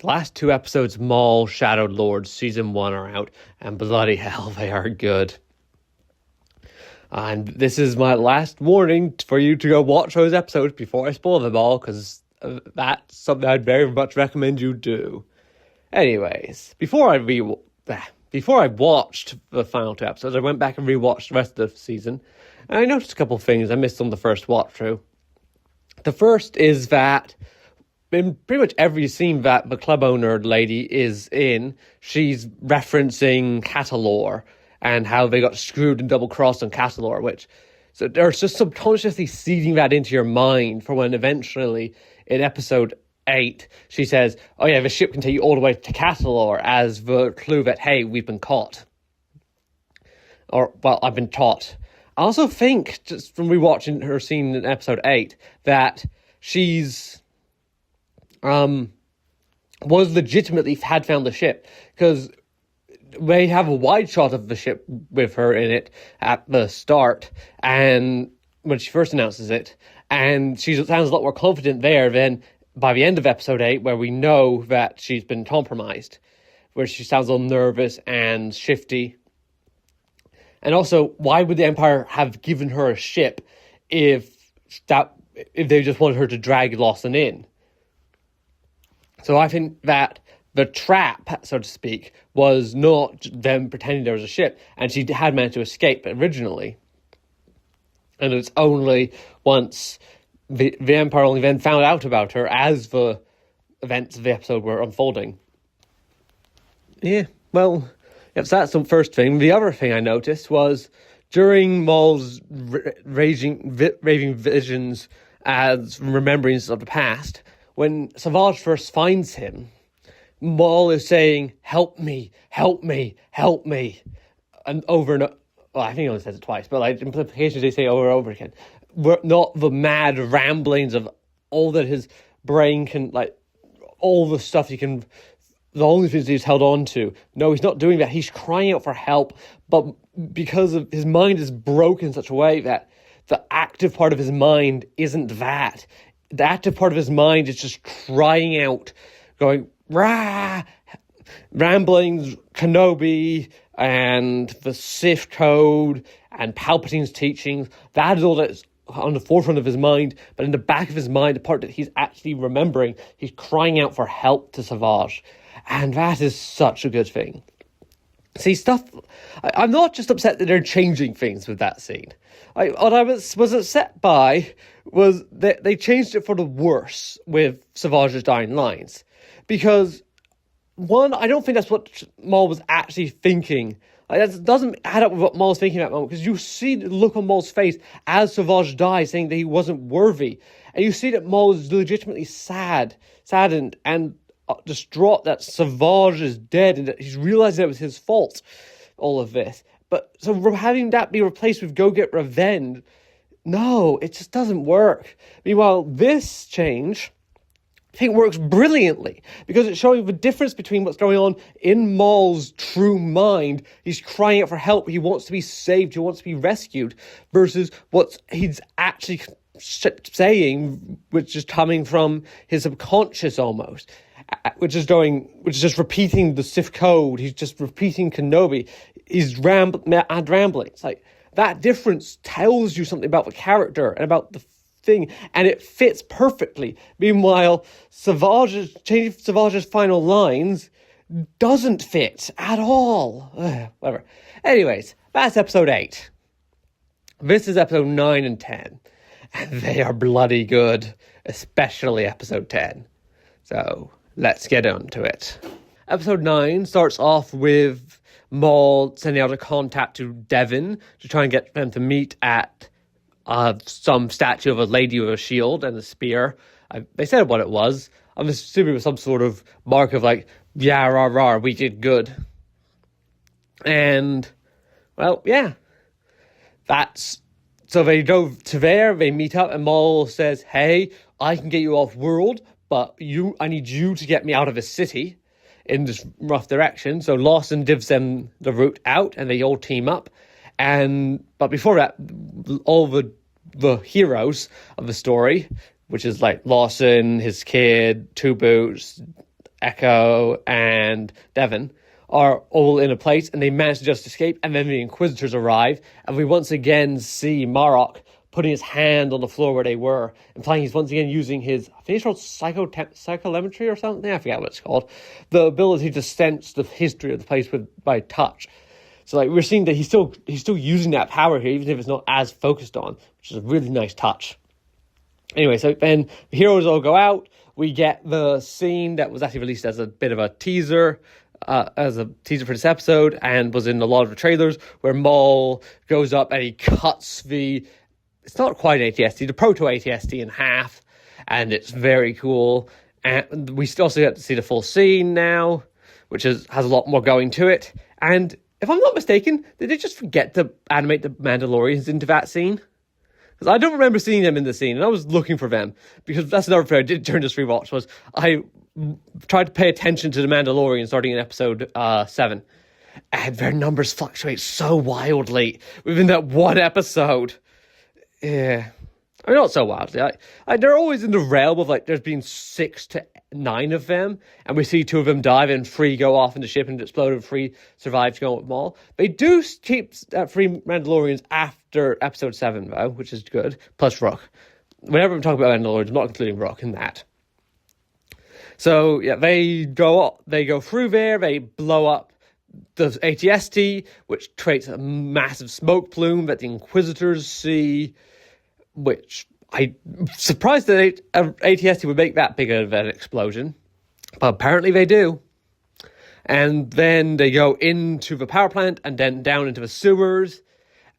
The last two episodes, Maul, Shadowed Lord, Season 1 are out, and bloody hell, they are good. And this is my last warning for you to go watch those episodes before I spoil them all, because that's something I'd very much recommend you do. Anyways, before I watched the final two episodes, I went back and rewatched the rest of the season, and I noticed a couple of things I missed on the first watch through. The first is that in pretty much every scene that the club owner lady is in, she's referencing Catalor and how they got screwed and double-crossed on Catalor, so there's just subconsciously seeding that into your mind for when eventually, in episode 8, she says, oh yeah, the ship can take you all the way to Catalor, as the clue that, hey, we've been caught. Or, well, I've been taught. I also think, just from rewatching her scene in episode 8, that she's was legitimately had found the ship, because they have a wide shot of the ship with her in it at the start, and when she first announces it, and she sounds a lot more confident there than by the end of episode 8, where we know that she's been compromised, where she sounds a little nervous and shifty. And also, why would the Empire have given her a ship if they just wanted her to drag Lawson in? So I think that the trap, so to speak, was not them pretending there was a ship, and she had managed to escape originally. And it's only once the Empire only then found out about her as the events of the episode were unfolding. Yeah, well, so that's the first thing. The other thing I noticed was during Maul's raving visions as remembrance of the past, when Savage first finds him, Maul is saying, help me, help me, help me. And over and over. Well, I think he only says it twice, but like implications they say over and over again. Not the mad ramblings of all that his brain can, like, all the stuff he can, the only things he's held on to. No, he's not doing that. He's crying out for help, but because of his mind is broken in such a way that the active part of his mind isn't that. The active part of his mind is just crying out, going, rah, ramblings, Kenobi, and the Sith code, and Palpatine's teachings. That is all that's on the forefront of his mind, but in the back of his mind, the part that he's actually remembering, he's crying out for help to Savage. And that is such a good thing. See, I'm not just upset that they're changing things with that scene. What I was upset by was that they changed it for the worse with Savage's dying lines. Because, one, I don't think that's what Maul was actually thinking. That doesn't add up with what Maul's thinking at that moment, because you see the look on Maul's face as Savage dies, saying that he wasn't worthy. And you see that Maul is legitimately saddened, and distraught that Savage is dead, and that he's realized that it was his fault, all of this. But so having that be replaced with go get revenge, no, it just doesn't work. Meanwhile, this change, I think, works brilliantly, because it's showing the difference between what's going on in Maul's true mind. He's crying out for help, he wants to be saved, he wants to be rescued, versus what he's actually saying, which is coming from his subconscious almost, which is just repeating the Sith code. He's just repeating Kenobi. He's mad rambling. It's like, that difference tells you something about the character and about the thing, and it fits perfectly. Meanwhile, changing Savage's final lines doesn't fit at all. Whatever. Anyways, that's episode 8. This is episode 9 and 10, and they are bloody good, especially episode 10. So let's get on to it. Episode 9 starts off with Maul sending out a contact to Devon to try and get them to meet at some statue of a lady with a shield and a spear. They said what it was. I'm assuming it was some sort of mark of like, yeah, rah, rah, we did good. And, well, yeah. So they go to there, they meet up, and Maul says, hey, I can get you off world, but I need you to get me out of the city in this rough direction. So Lawson gives them the route out, and they all team up. But before that, all the heroes of the story, which is like Lawson, his kid, Two Boots, Echo, and Devon are all in a place, and they manage to just escape, and then the Inquisitors arrive, and we once again see Marok putting his hand on the floor where they were, implying he's once again using his, I think it's called psychometry or something, I forget what it's called, the ability to sense the history of the place by touch. So like we're seeing that he's still using that power here, even if it's not as focused on, which is a really nice touch. Anyway, so then the heroes all go out. We get the scene that was actually released as a bit of a teaser, for this episode, and was in a lot of the trailers, where Maul goes up and he cuts it's not quite an ATST, the proto-ATST in half, and it's very cool. And we still get to see the full scene now, which has a lot more going to it. And if I'm not mistaken, did they just forget to animate the Mandalorians into that scene? Because I don't remember seeing them in the scene, and I was looking for them, because that's another thing I did during this rewatch, was I tried to pay attention to the Mandalorian starting in episode 7, and their numbers fluctuate so wildly within that one episode. Yeah. I mean, not so wildly. They're always in the realm of, like, there's been 6 to 9 of them, and we see 2 of them die, and 3 go off in the ship and explode, and 3 survive to go with Maul. They do keep 3 Mandalorians after episode 7, though, which is good, plus Rook. Whenever I'm talking about Mandalorians, I'm not including Rook in that. So, yeah, they go through there, they blow up the ATST, which creates a massive smoke plume that the Inquisitors see, which I'm surprised that ATST would make that big of an explosion, but apparently they do. And then they go into the power plant and then down into the sewers,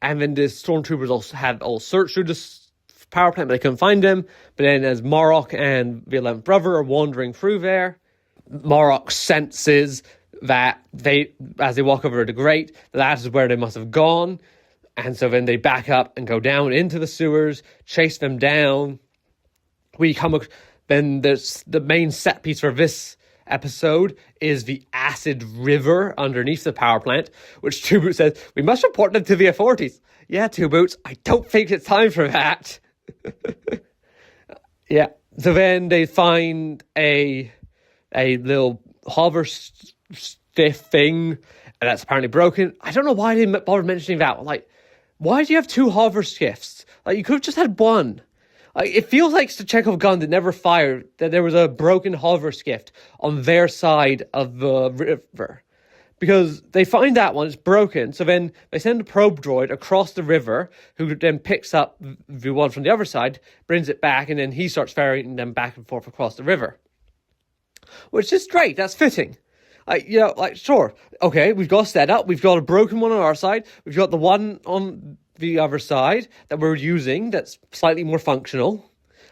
and then the stormtroopers all searched through the power plant, but they couldn't find them. But then as Marok and the 11th brother are wandering through there, Marok senses that as they walk over the grate, that is where they must have gone. And so then they back up and go down into the sewers, chase them down. Then there's the main set piece for this episode is the acid river underneath the power plant, which Two Boots says, we must report them to the authorities. Yeah, Two Boots, I don't think it's time for that. Yeah. So then they find a little hover stiff thing, and that's apparently broken. I don't know why they didn't bother mentioning that. Like, why do you have 2 hover skiffs? Like, you could have just had 1. Like, it feels like the Chekhov gun that never fired, that there was a broken hover skiff on their side of the river. Because they find that one, it's broken, so then they send a probe droid across the river, who then picks up the one from the other side, brings it back, and then he starts ferrying them back and forth across the river. Which is great, that's fitting. Sure, okay, we've got a setup, we've got a broken one on our side, we've got the one on the other side that we're using that's slightly more functional.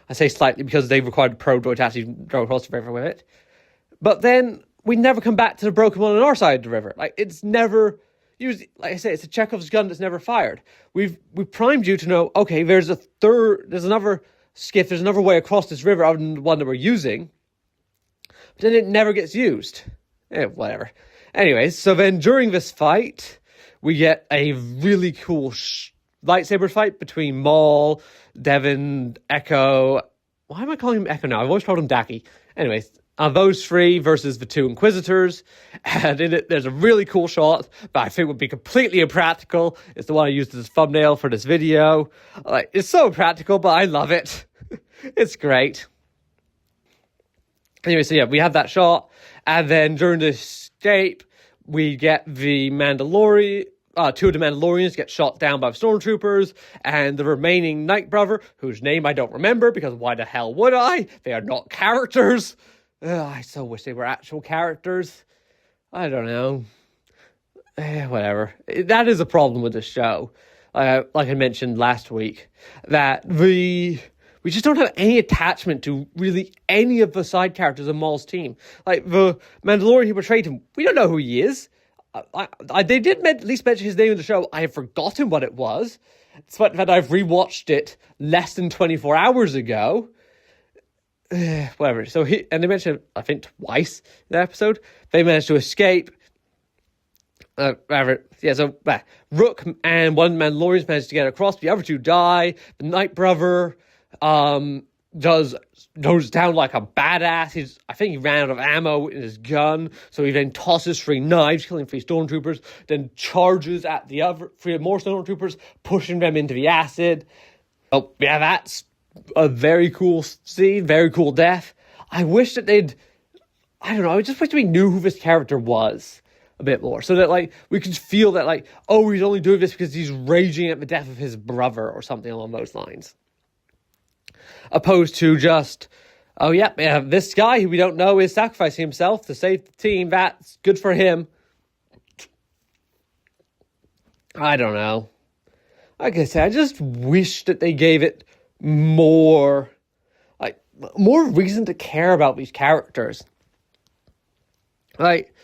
I say slightly because they required a probe droid to actually go across the river with it. But then we never come back to the broken one on our side of the river. Like, it's never used. Like I say, it's a Chekhov's gun that's never fired. We've primed you to know, okay, there's another skiff, there's another way across this river other than the one that we're using. But then it never gets used. Whatever. Anyways, so then during this fight, we get a really cool lightsaber fight between Maul, Devon, Echo. Why am I calling him Echo now? I've always called him Daki. Anyways, those 3 versus the 2 Inquisitors. And in it, there's a really cool shot that I think would be completely impractical. It's the one I used as a thumbnail for this video. Like, it's so impractical, but I love it. It's great. Anyway, so yeah, we have that shot. And then during the escape, we get the 2 of the Mandalorians get shot down by the stormtroopers, and the remaining Night Brother, whose name I don't remember, because why the hell would I? They are not characters. I so wish they were actual characters. I don't know. Whatever. That is a problem with the show. Like I mentioned last week, that we just don't have any attachment to really any of the side characters in Maul's team. Like, the Mandalorian who portrayed him, we don't know who he is. They did at least mention his name in the show. I have forgotten what it was. It's that I've rewatched it less than 24 hours ago. Whatever. So they mentioned, I think, twice in the episode. They managed to escape. Rook and one Mandalorian managed to get across. The other 2 die. The Night Brother goes down like a badass. I think he ran out of ammo in his gun, so he then tosses 3 knives, killing 3 stormtroopers, then charges at the other 3 more stormtroopers, pushing them into the acid. Oh, yeah, that's a very cool scene, very cool death. I wish that I just wish we knew who this character was a bit more, so that, like, we could feel that, like, oh, he's only doing this because he's raging at the death of his brother or something along those lines. Opposed to just, oh, yeah, this guy who we don't know is sacrificing himself to save the team. That's good for him. I don't know. Like I said, I just wish that they gave it more reason to care about these characters. Like,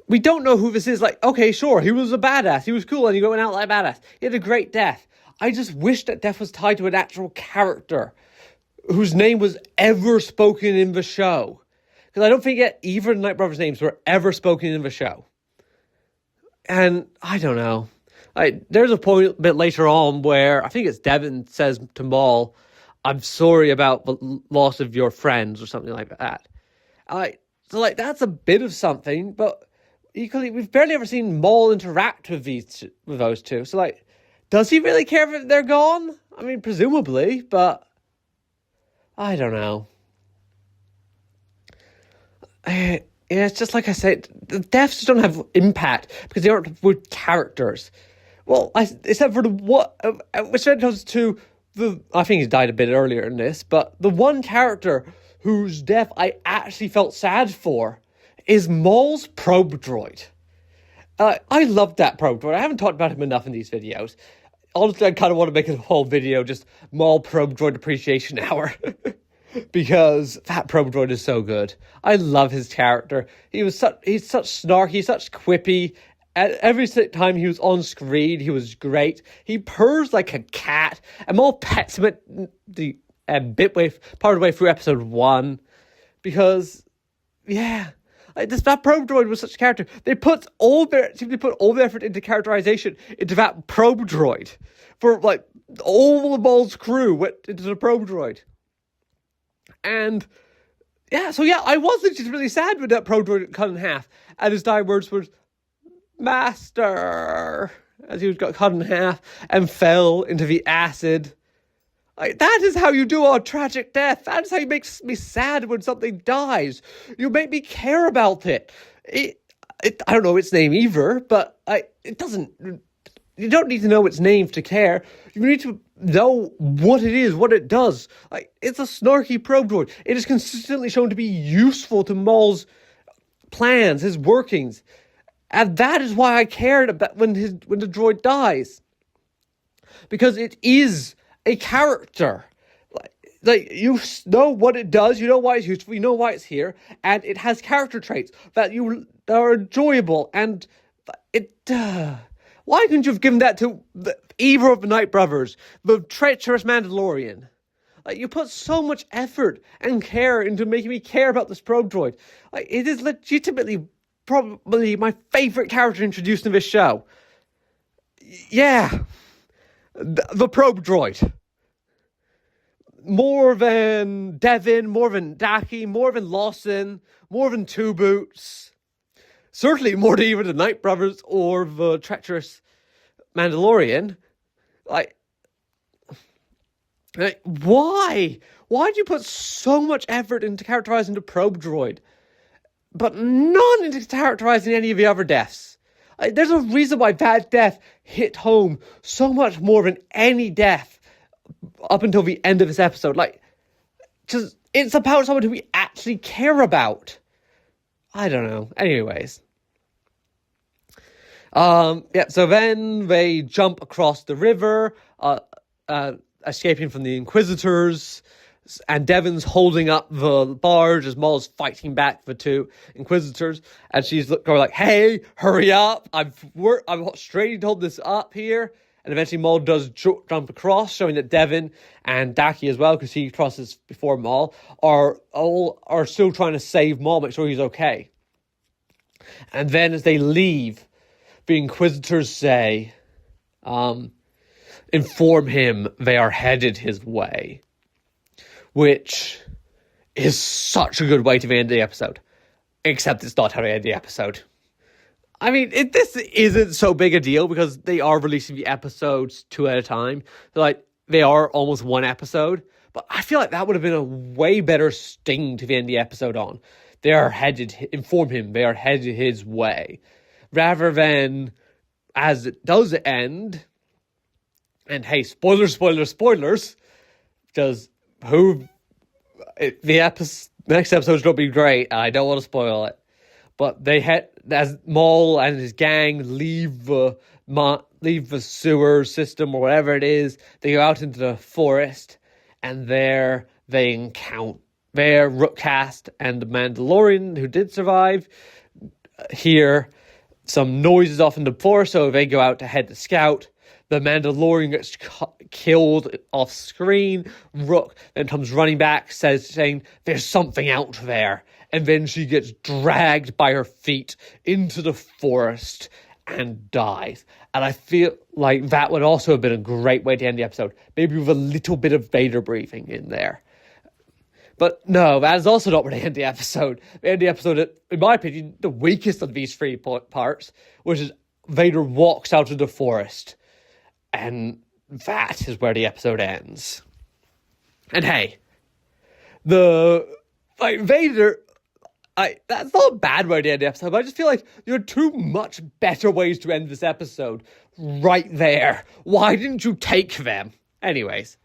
we don't know who this is. Like, okay, sure, he was a badass. He was cool and he went out like a badass. He had a great death. I just wish that death was tied to an actual character whose name was ever spoken in the show. Because I don't think either of the Night Brothers' names were ever spoken in the show. And I don't know. There's a point a bit later on where I think it's Devin says to Maul, "I'm sorry about the loss of your friends," or something like that. So that's a bit of something, but equally, we've barely ever seen Maul interact with those two. So, like, does he really care if they're gone? I mean, presumably, but I don't know. Yeah, it's just like I said, the deaths just don't have impact because they aren't with characters. Well, except for which then comes to I think he's died a bit earlier in this, but the one character whose death I actually felt sad for is Maul's probe droid. I loved that probe droid. I haven't talked about him enough in these videos. Honestly, I kind of want to make a whole video just Maul probe droid appreciation hour. Because that probe droid is so good. I love his character. He's such snarky, such quippy. Every time he was on screen, he was great. He purrs like a cat. And Maul pets him at the part of the way through episode 1. Because, yeah, that probe droid was such a character. They put all their effort into characterization into that probe droid. For, like, all the Maul's crew went into the probe droid. And, I was legitimately sad when that probe droid got cut in half. And his dying words were, "Master," as he got cut in half and fell into the acid. That is how you do a tragic death. That is how you make me sad when something dies. You make me care about it. I don't know its name either, but it doesn't. You don't need to know its name to care. You need to know what it is, what it does. It's a snarky probe droid. It is consistently shown to be useful to Maul's plans, his workings. And that is why I cared about when the droid dies. Because it is a character. Like, you know what it does, you know why it's useful, you know why it's here, and it has character traits that are enjoyable, and why couldn't you have given that to either of the Night Brothers, the treacherous Mandalorian? You put so much effort and care into making me care about this probe droid. It is legitimately probably my favorite character introduced in this show. Yeah. The probe droid. More than Devin, more than Daki, more than Lawson, more than Two Boots. Certainly more than even the Night Brothers or the treacherous Mandalorian. Why? Why do you put so much effort into characterizing the probe droid, but none into characterizing any of the other deaths? There's a reason why that death hit home so much more than any death up until the end of this episode. It's about someone who we actually care about. I don't know. Anyways. So then they jump across the river, escaping from the Inquisitors, and Devin's holding up the barge as Maul's fighting back the two Inquisitors, and she's going like, "Hey, hurry up! I'm straining to hold this up here." And eventually Maul does jump across, showing that Devin and Daki as well, because he crosses before Maul, are still trying to save Maul, make sure he's okay. And then as they leave, the Inquisitors say, inform him they are headed his way. which is such a good way to end the episode. Except it's not how to end the episode. I mean, this isn't so big a deal because they are releasing the episodes 2 at a time. They are almost one episode. But I feel like that would have been a way better sting to end the episode on. They are headed his way. Rather than, as it does end, and hey, spoilers, because next episode's going to be great, and I don't want to spoil it. But as Maul and his gang leave the sewer system or whatever it is, they go out into the forest, and there they encounter Rookcast and the Mandalorian who did survive hear some noises off in the forest, so they go out to head to scout. The Mandalorian gets killed off screen. Rook then comes running back, saying, "There's something out there." And then she gets dragged by her feet into the forest and dies. And I feel like that would also have been a great way to end the episode. Maybe with a little bit of Vader breathing in there. But no, that is also not where they end the episode. They end the episode, in my opinion, the weakest of these three parts, which is Vader walks out of the forest. And that is where the episode ends. And hey, Vader, that's not a bad way to end the episode, but I just feel like there are two much better ways to end this episode right there. Why didn't you take them? Anyways,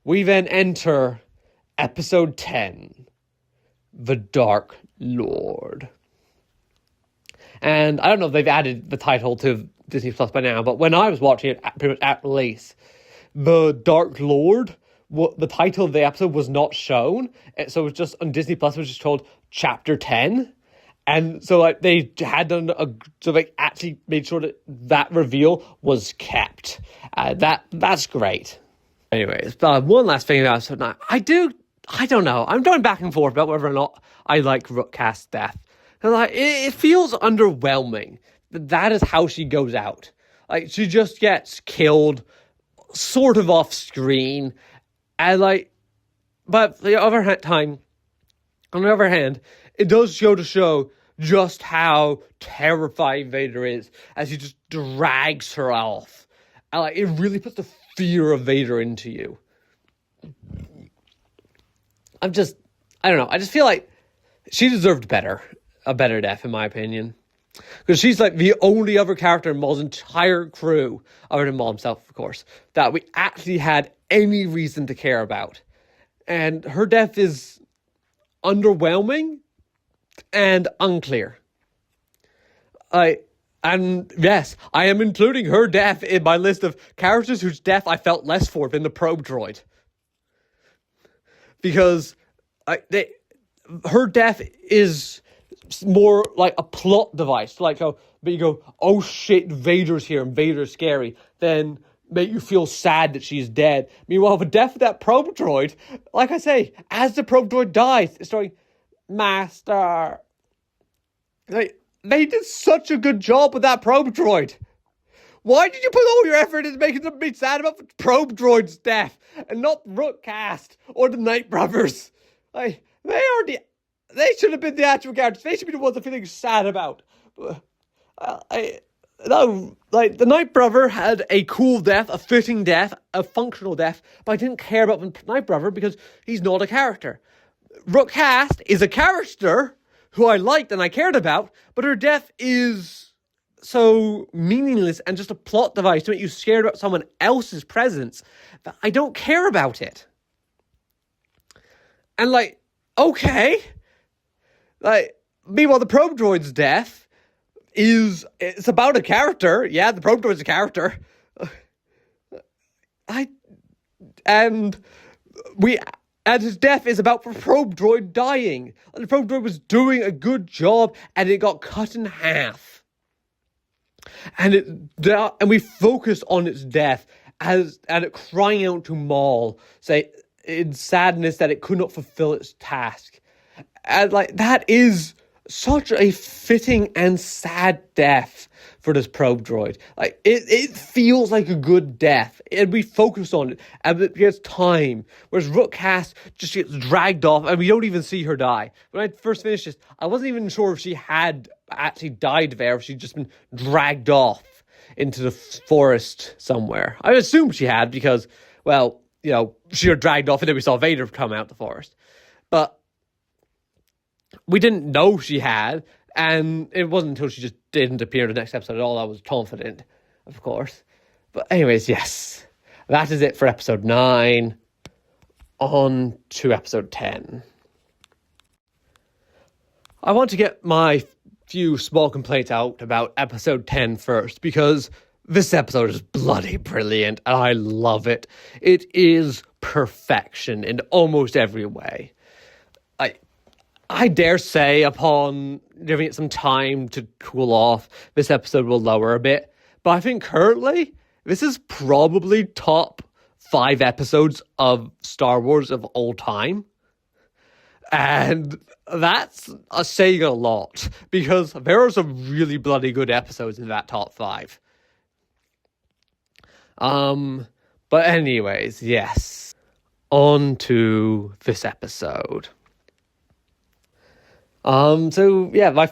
we then enter episode 10, The Dark Lord. And I don't know if they've added the title to Disney Plus by now, but when I was watching it pretty much at release, The Dark Lord, the title of the episode was not shown. So it was just on Disney Plus, it was just called Chapter 10. And so they had done actually made sure that reveal was kept. That's great. Anyways, one last thing about episode 9. I don't know. I'm going back and forth about whether or not I like Rookcast's death. It feels underwhelming. That is how she goes out. She just gets killed sort of off screen. And but on the other hand, it does go to show just how terrifying Vader is as he just drags her off. And it really puts the fear of Vader into you. I don't know. I just feel like she deserved a better death, in my opinion. Because she's the only other character in Maul's entire crew, other than Maul himself, of course, that we actually had any reason to care about. And her death is underwhelming and unclear. And yes, I am including her death in my list of characters whose death I felt less for than the probe droid. Because her death is more like a plot device. You go, oh shit, Vader's here and Vader's scary. Then make you feel sad that she's dead. Meanwhile, the death of that probe droid, like I say, as the probe droid dies, it's going, Master. They did such a good job with that probe droid. Why did you put all your effort into making them be sad about the probe droid's death and not Rookcast or the Night Brothers? They should have been the actual characters. They should be the ones I'm feeling sad about. The Night Brother had a cool death, a fitting death, a functional death, but I didn't care about the Night Brother because he's not a character. Rookcast is a character who I liked and I cared about, but her death is so meaningless and just a plot device to make you scared about someone else's presence that I don't care about it. And okay. Meanwhile, the probe droid's death it's about a character. Yeah, the probe droid's a character. And his death is about the probe droid dying. And the probe droid was doing a good job and it got cut in half. And we focused on its death and it crying out to Maul, say in sadness that it could not fulfill its task. And that is such a fitting and sad death for this probe droid. Like, it feels like a good death, and we focus on it, and it gets time. Whereas Rookcast just gets dragged off, and we don't even see her die. When I first finished this, I wasn't even sure if she had actually died there, or if she'd just been dragged off into the forest somewhere. I assumed she had, because, well, you know, she got dragged off, and then we saw Vader come out the forest. But we didn't know she had, and it wasn't until she just didn't appear in the next episode at all I was confident, of course. But anyways, yes, that is it for episode 9. On to episode 10. I want to get my few small complaints out about episode 10 first, because this episode is bloody brilliant, and I love it. It is perfection in almost every way. I dare say, upon giving it some time to cool off, this episode will lower a bit. But I think currently, this is probably top 5 episodes of Star Wars of all time. And that's saying a lot, because there are some really bloody good episodes in that top 5. But anyways, yes. On to this episode. So yeah, my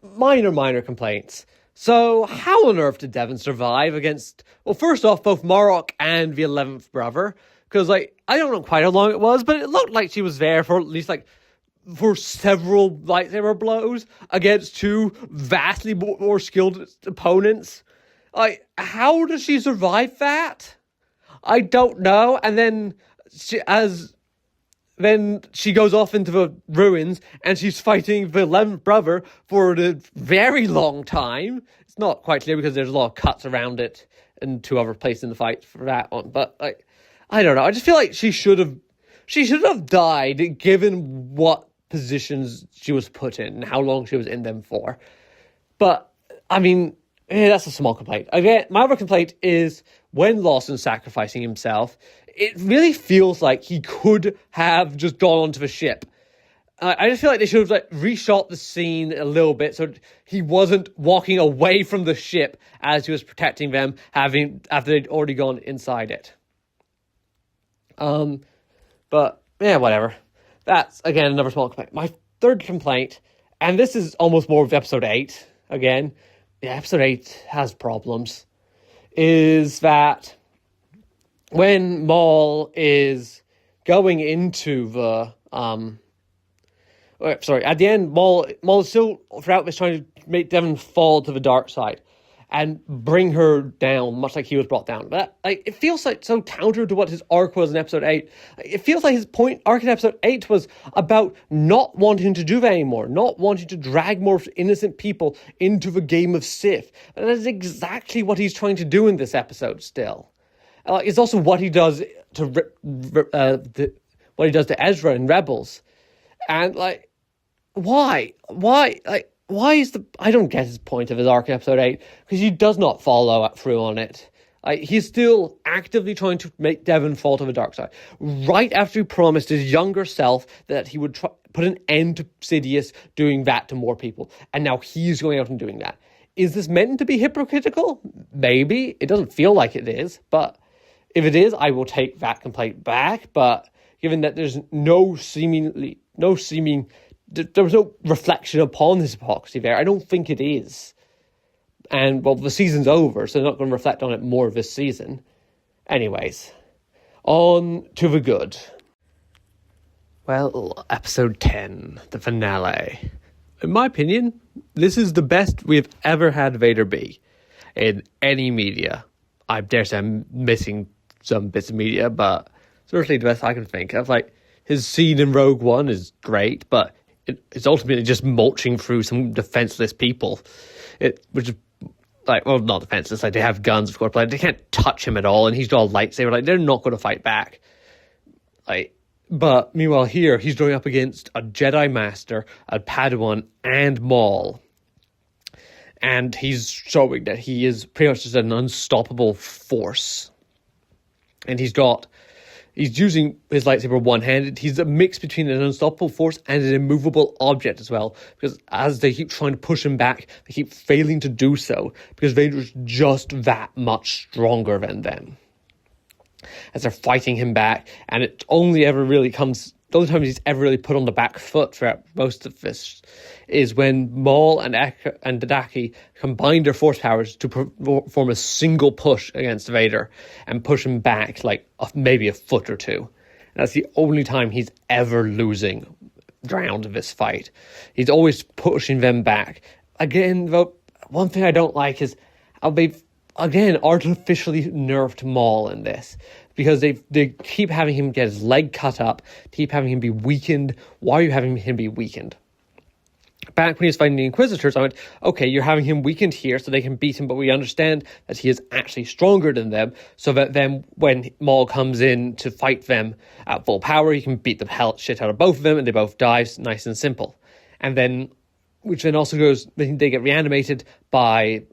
minor complaints. So how on earth did Devon survive against, well, first off, both Marok and the 11th brother? Because, like, I don't know quite how long it was, but it looked like she was there for at least, like, for several lightsaber blows against 2 vastly more skilled opponents. Like, how does she survive that? I don't know. And then she goes off into the ruins, and she's fighting the 11th brother for a very long time. It's not quite clear, because there's a lot of cuts around it and 2 other places in the fight for that one. But, like, I don't know. I just feel like she should have died, given what positions she was put in and how long she was in them for. But, I mean, that's a small complaint. Again, my other complaint is when Lawson's sacrificing himself, it really feels like he could have just gone onto the ship. I just feel like they should have, like, reshot the scene a little bit so he wasn't walking away from the ship as he was protecting them, after they'd already gone inside it. But yeah, whatever. That's, again, another small complaint. My third complaint, and this is almost more of episode 8 again. Yeah, episode 8 has problems. Is that when Maul is going into the at the end, Maul is still throughout this trying to make Devon fall to the dark side and bring her down, much like he was brought down. But it feels like so counter to what his arc was in episode 8. It feels like his arc in episode 8 was about not wanting to do that anymore, not wanting to drag more innocent people into the game of Sith. And that is exactly what he's trying to do in this episode still. It's also what he does to what he does to Ezra in Rebels. And, like, why? I don't get his point of his arc in episode 8, because he does not follow through on it. He's still actively trying to make Devon fall to the dark side. Right after he promised his younger self that he would put an end to Sidious doing that to more people. And now he's going out and doing that. Is this meant to be hypocritical? Maybe. It doesn't feel like it is, but if it is, I will take that complaint back. But given that there's there was no reflection upon his hypocrisy there, I don't think it is. And, well, the season's over, so they're not going to reflect on it more this season. Anyways, on to the good. Well, episode 10, the finale. In my opinion, this is the best we've ever had Vader be in any media. I dare say I'm missing some bits of media, but certainly the best I can think of. Like, his scene in Rogue One is great, but it's ultimately just mulching through some defenseless people. Which is, like, well, not defenseless, like, they have guns, of course, but they can't touch him at all, and he's got a lightsaber, like, they're not going to fight back. Like, but meanwhile here, he's going up against a Jedi Master, a Padawan, and Maul. And he's showing that he is pretty much just an unstoppable force. And he's got He's using his lightsaber one-handed. He's a mix between an unstoppable force and an immovable object as well. Because as they keep trying to push him back, they keep failing to do so. Because Vader's just that much stronger than them. As they're fighting him back, and it only ever really comes... The only time he's ever really put on the back foot throughout most of this is when Maul and Daki combine their force powers to form a single push against Vader and push him back like maybe a foot or two. And that's the only time he's ever losing ground of this fight. He's always pushing them back. Again, though, one thing I don't like is how they've, again, artificially nerfed Maul in this. Because they keep having him get his leg cut up, keep having him be weakened. Why are you having him be weakened? Back when he was fighting the Inquisitors, I went, okay, you're having him weakened here so they can beat him, but we understand that he is actually stronger than them, so that then when Maul comes in to fight them at full power, he can beat the hell shit out of both of them, and they both die, nice and simple. And then, which then also goes, they get reanimated by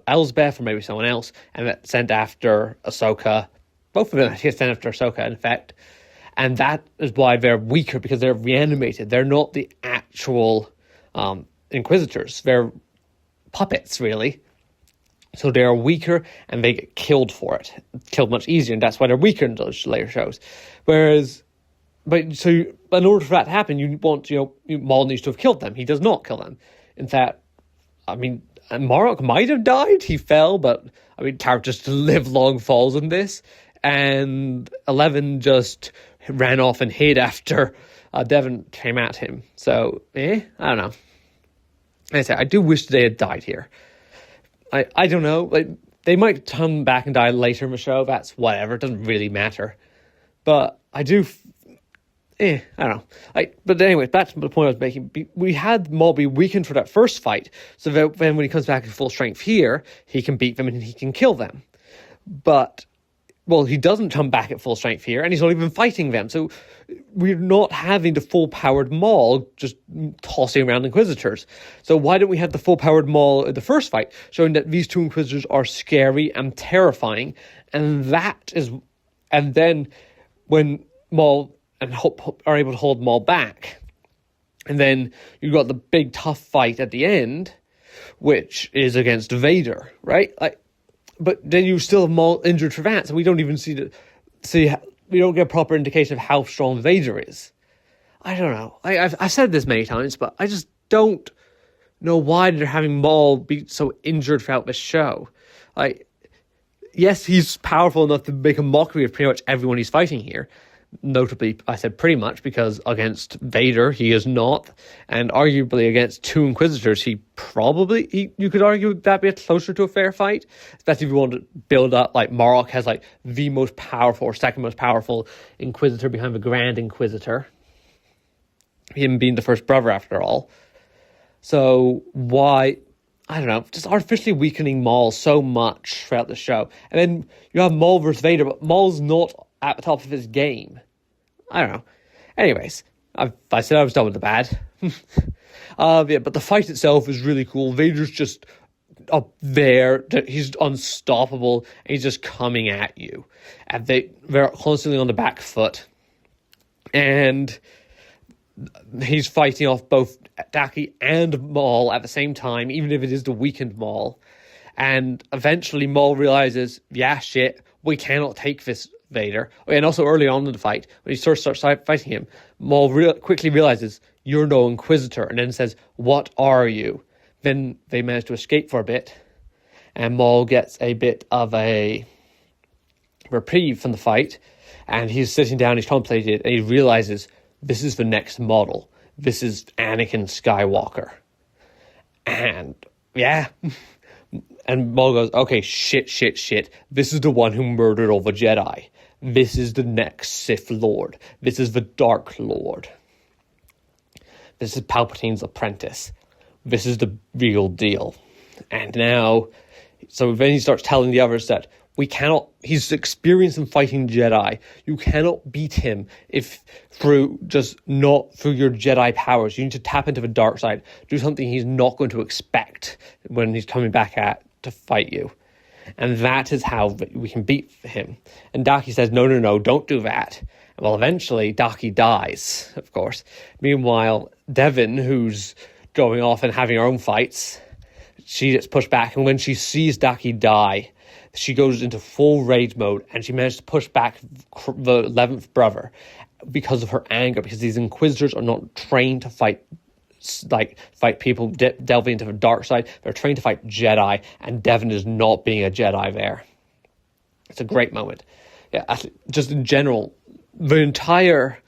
Elsbeth or maybe someone else, and that's sent after Ahsoka. Both of them get sent after Ahsoka, in fact. And that is why they're weaker, because they're reanimated. They're not the actual Inquisitors. They're puppets, really. So they're weaker, and they get killed for it. Killed much easier, and that's why they're weaker in those later shows. Whereas, so in order for that to happen, Maul needs to have killed them. He does not kill them. In fact, I mean, Marok might have died. He fell, but, I mean, characters live long falls in this. And 11 just ran off and hid after Devon came at him. So, I don't know. Like I said, I do wish they had died here. I don't know. Like, they might come back and die later in the show. That's whatever. It doesn't really matter. But I do... I don't know. But anyway, back to the point I was making. We had Maul be weakened for that first fight. So that when he comes back at full strength here, he can beat them and he can kill them. But... well, he doesn't come back at full strength here, and he's not even fighting them. So we're not having the full-powered Maul just tossing around Inquisitors. So why don't we have the full-powered Maul in the first fight, showing that these two Inquisitors are scary and terrifying, and then when Maul and Hope are able to hold Maul back, and then you've got the big tough fight at the end, which is against Vader, right? But then you still have Maul injured for that, so we don't even we don't get a proper indication of how strong Vader is. I don't know. I've said this many times, but I just don't know why they're having Maul be so injured throughout this show. Yes, he's powerful enough to make a mockery of pretty much everyone he's fighting here. Notably, I said pretty much, because against Vader, he is not. And arguably against two Inquisitors, you could argue that'd be closer to a fair fight. Especially if you want to build up, like, Marok has, like, the most powerful, or second most powerful Inquisitor behind the Grand Inquisitor. Him being the first brother, after all. So, why... I don't know, just artificially weakening Maul so much throughout the show. And then you have Maul versus Vader, but Maul's not at the top of his game. I don't know. Anyways, I said I was done with the bad. But the fight itself is really cool. Vader's just up there. He's unstoppable. And he's just coming at you. And they're constantly on the back foot. And he's fighting off both Daki and Maul at the same time, even if it is the weakened Maul. And eventually Maul realizes, yeah, shit, we cannot take this Vader. And also early on in the fight, when he starts fighting him, Maul quickly realizes, you're no Inquisitor, and then says, what are you? Then they manage to escape for a bit, and Maul gets a bit of a reprieve from the fight, and he's sitting down, he's contemplating it, and he realizes, this is the next model. This is Anakin Skywalker. And, yeah. And Maul goes, okay, shit. This is the one who murdered all the Jedi. This is the next Sith Lord. This is the Dark Lord. This is Palpatine's apprentice. This is the real deal. And now, so then he starts telling the others that he's experienced in fighting Jedi. You cannot beat him not through your Jedi powers. You need to tap into the dark side. Do something he's not going to expect when he's coming back to fight you. And that is how we can beat him. And Daki says, no, don't do that. Well, eventually, Daki dies, of course. Meanwhile, Devon, who's going off and having her own fights, she gets pushed back. And when she sees Daki die, she goes into full rage mode, and she managed to push back the 11th brother because of her anger, because these Inquisitors are not trained to fight people delving into the dark side. They're trained to fight Jedi, and Devon is not being a Jedi there. It's a great moment. Yeah, just in general, the entire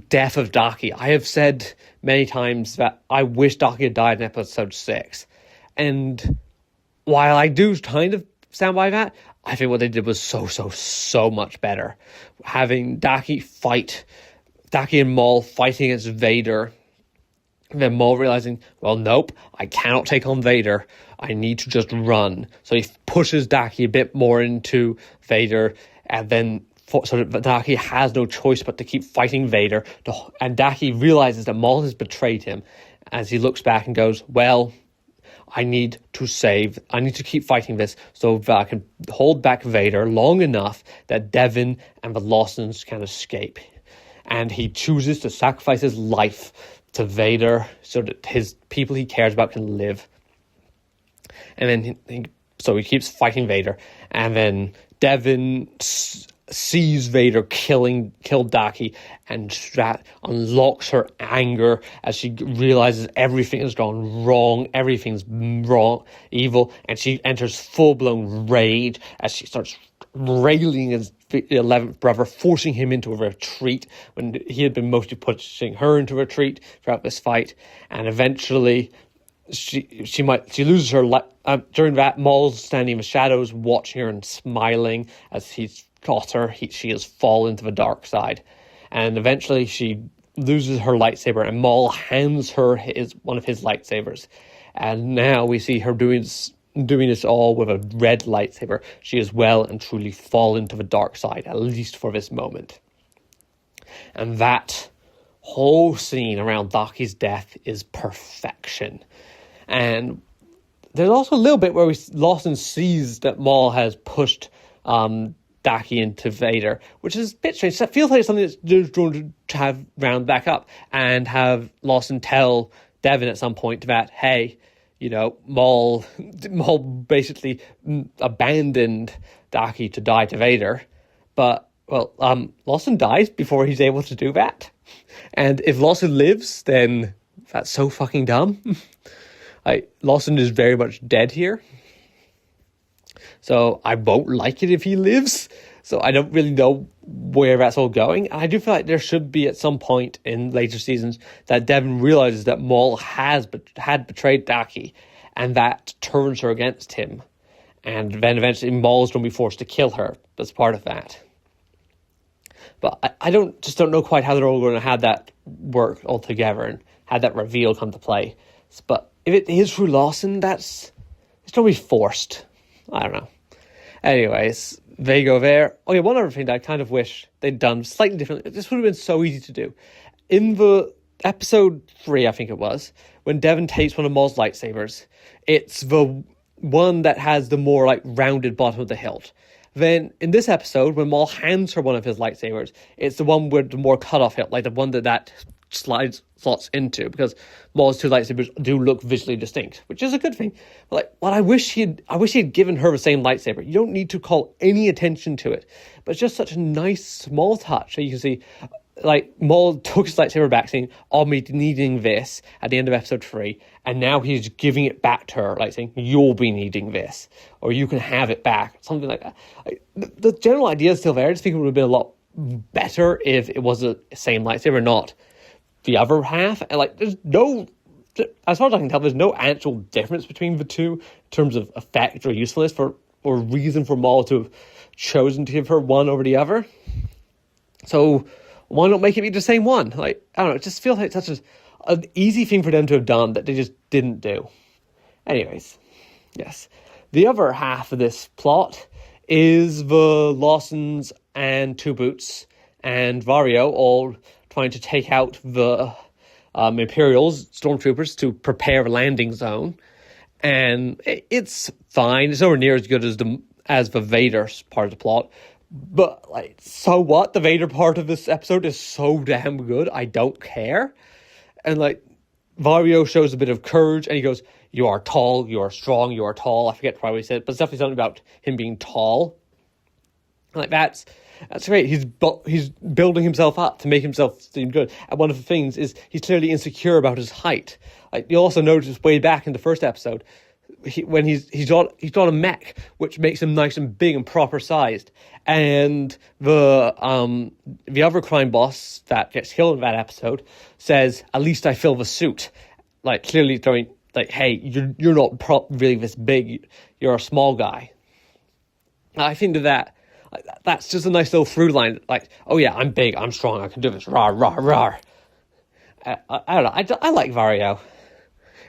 death of Daki, I have said many times that I wish Daki had died in episode 6. And while I do kind of stand by that, I think what they did was so much better. Having Daki and Maul fighting against Vader, and then Maul realizing, well, nope, I cannot take on Vader. I need to just run. So he pushes Daki a bit more into Vader, and then so that Daki has no choice but to keep fighting Vader. And Daki realizes that Maul has betrayed him as he looks back and goes, well, I need to keep fighting this so that I can hold back Vader long enough that Devon and the Lawsons can escape. And he chooses to sacrifice his life to Vader so that his people he cares about can live. And then so he keeps fighting Vader, and then Devon sees Vader kill Daki, and that unlocks her anger as she realizes everything has gone wrong, everything's wrong, evil, and she enters full-blown rage as she starts railing against the 11th brother, forcing him into a retreat when he had been mostly pushing her into retreat throughout this fight. And eventually she loses her life. During that, Maul's standing in the shadows watching her and smiling as he's got her. She has fallen to the dark side. And eventually she loses her lightsaber, and Maul hands her one of his lightsabers. And now we see her doing this all with a red lightsaber. She has well and truly fallen to the dark side, at least for this moment. And that whole scene around Daki's death is perfection. And there's also a little bit where Lawson sees that Maul has pushed Daki into Vader, which is a bit strange. It feels like something that's going to have round back up and have Lawson tell Devon at some point that, hey, Maul basically abandoned Daki to die to Vader, but Lawson dies before he's able to do that. And if Lawson lives, then that's so fucking dumb. Lawson is very much dead here. So I won't like it if he lives. So I don't really know where that's all going. I do feel like there should be at some point in later seasons that Devon realizes that Maul had betrayed Daki, and that turns her against him. And then eventually Maul's going to be forced to kill her as part of that. But I don't know quite how they're all going to have that work all together and have that reveal come to play. But if it is through Lawson, it's going to be forced. I don't know. Anyways, they go there. Oh yeah, one other thing that I kind of wish they'd done slightly differently. This would have been so easy to do. In the episode 3, I think it was, when Devon takes one of Maul's lightsabers, it's the one that has the more rounded bottom of the hilt. Then in this episode, when Maul hands her one of his lightsabers, it's the one with the more cut off hilt, like the one that slots into, because Maul's 2 lightsabers do look visually distinct, which is a good thing. But I wish he had given her the same lightsaber. You don't need to call any attention to it, but it's just such a nice small touch. So you can see, Maul took his lightsaber back, saying, "I'll be needing this" at the end of episode 3, and now he's giving it back to her, saying, "You'll be needing this, or you can have it back," something like that. The general idea is still there. I just think it would have been a lot better if it was the same lightsaber, not the other half. And there's no, as far as I can tell, there's no actual difference between the two in terms of effect or usefulness or reason for Maul to have chosen to give her one over the other. So why not make it be the same one? I don't know, it just feels like such an easy thing for them to have done that they just didn't do. Anyways, yes. The other half of this plot is the Lawsons and Two Boots and Vario all trying to take out the Imperials, stormtroopers, to prepare a landing zone. and it's fine. It's nowhere near as good as the Vader part of the plot. But, like, so what? The Vader part of this episode is so damn good, I don't care. And, like, Vario shows a bit of courage, and he goes, "You are tall, you are strong, you are tall." I forget what he said, but it's definitely something about him being tall. Like, that's great. He's building himself up to make himself seem good. And one of the things is he's clearly insecure about his height. Like, you also notice way back in the first episode, when he's got a mech, which makes him nice and big and proper sized. And the other crime boss that gets killed in that episode says, "At least I fill the suit." Like, clearly throwing, like, "Hey, you're not really this big. You're a small guy." I think that that's just a nice little through line. Like, "Oh yeah, I'm big, I'm strong, I can do this. Rah, rah, rah." I don't know. I like Vario.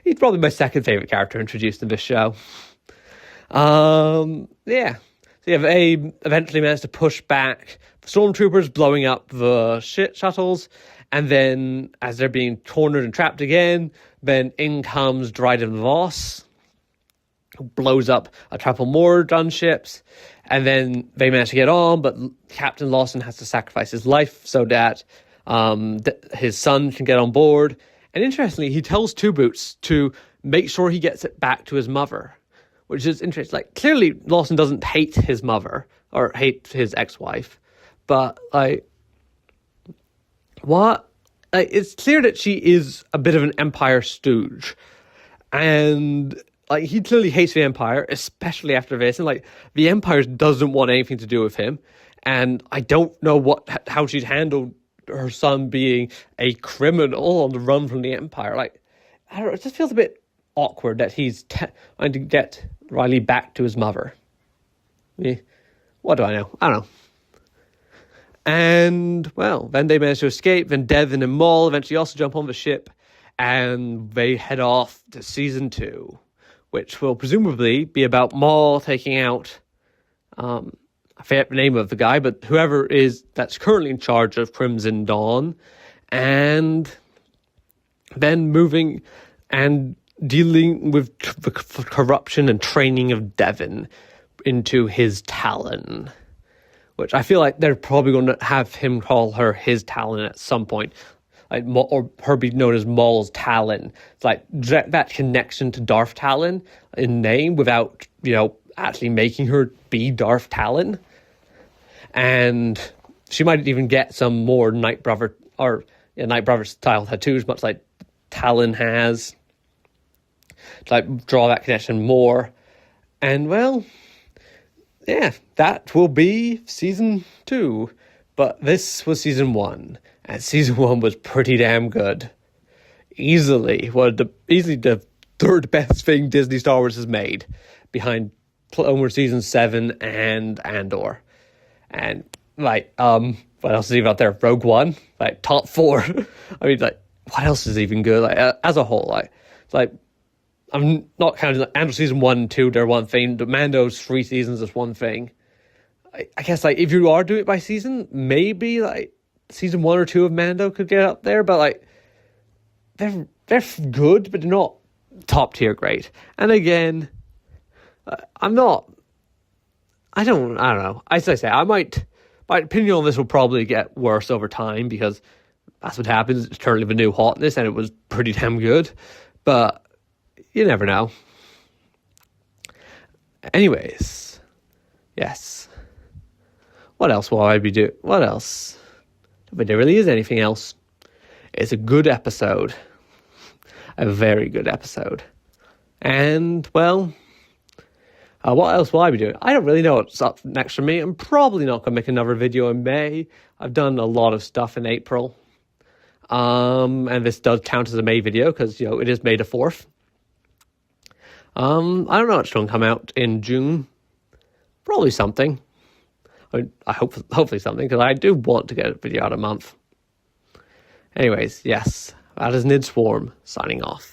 He's probably my second favorite character introduced in this show. Yeah. So yeah, they eventually managed to push back the stormtroopers, blowing up the shuttles, and then as they're being cornered and trapped again, then in comes Dryden Voss, who blows up a couple more gunships, and then they manage to get on, but Captain Lawson has to sacrifice his life so that his son can get on board. And interestingly, he tells Two Boots to make sure he gets it back to his mother, which is interesting. Like, clearly Lawson doesn't hate his mother or hate his ex-wife, but like, what? Like, it's clear that she is a bit of an Empire stooge, and like, he clearly hates the Empire, especially after this. And like, the Empire doesn't want anything to do with him, and I don't know how she'd handle her son being a criminal on the run from the Empire. Like, I don't know, it just feels a bit awkward that he's trying to get Riley back to his mother. What do I know? I don't know. And, well, then they manage to escape. Then Devin and Maul eventually also jump on the ship, and they head off to season 2, which will presumably be about Maul taking out, I forget the name of the guy, but whoever that's currently in charge of Crimson Dawn, and then moving and dealing with the corruption and training of Devin into his Talon, which I feel like they're probably going to have him call her his Talon at some point, like, or her be known as Maul's Talon. It's like that connection to Darth Talon in name without, actually making her be Darth Talon. And she might even get some more Night Brother style tattoos, much like Talon has, to like draw that connection more. And, well, yeah, that will be season 2. But this was season 1, and season 1 was pretty damn good. Easily the third best thing Disney Star Wars has made, behind Clone Wars season 7 and Andor. And, like, what else is even out there? Rogue One, like, top 4. I mean, like, what else is even good? Like, as a whole, like, I'm not counting, like, Andor season 1 and 2, they're one thing. The Mando's 3 seasons is one thing. I guess, like, if you are doing it by season, maybe, like, season 1 or 2 of Mando could get up there, but, like, they're good, but they're not top tier great. And again, I don't know. As I say, my opinion on this will probably get worse over time, because that's what happens. It's currently the new hotness, and it was pretty damn good. But you never know. Anyways, yes. What else will I be doing? What else? But there really is anything else. It's a good episode. A very good episode. And, well, what else will I be doing? I don't really know what's up next for me. I'm probably not going to make another video in May. I've done a lot of stuff in April. And this does count as a May video because, it is May the 4th. I don't know what's going to come out in June. Probably something. I hope, hopefully something, because I do want to get a video out a month. Anyways, yes, that is Nid Swarm signing off.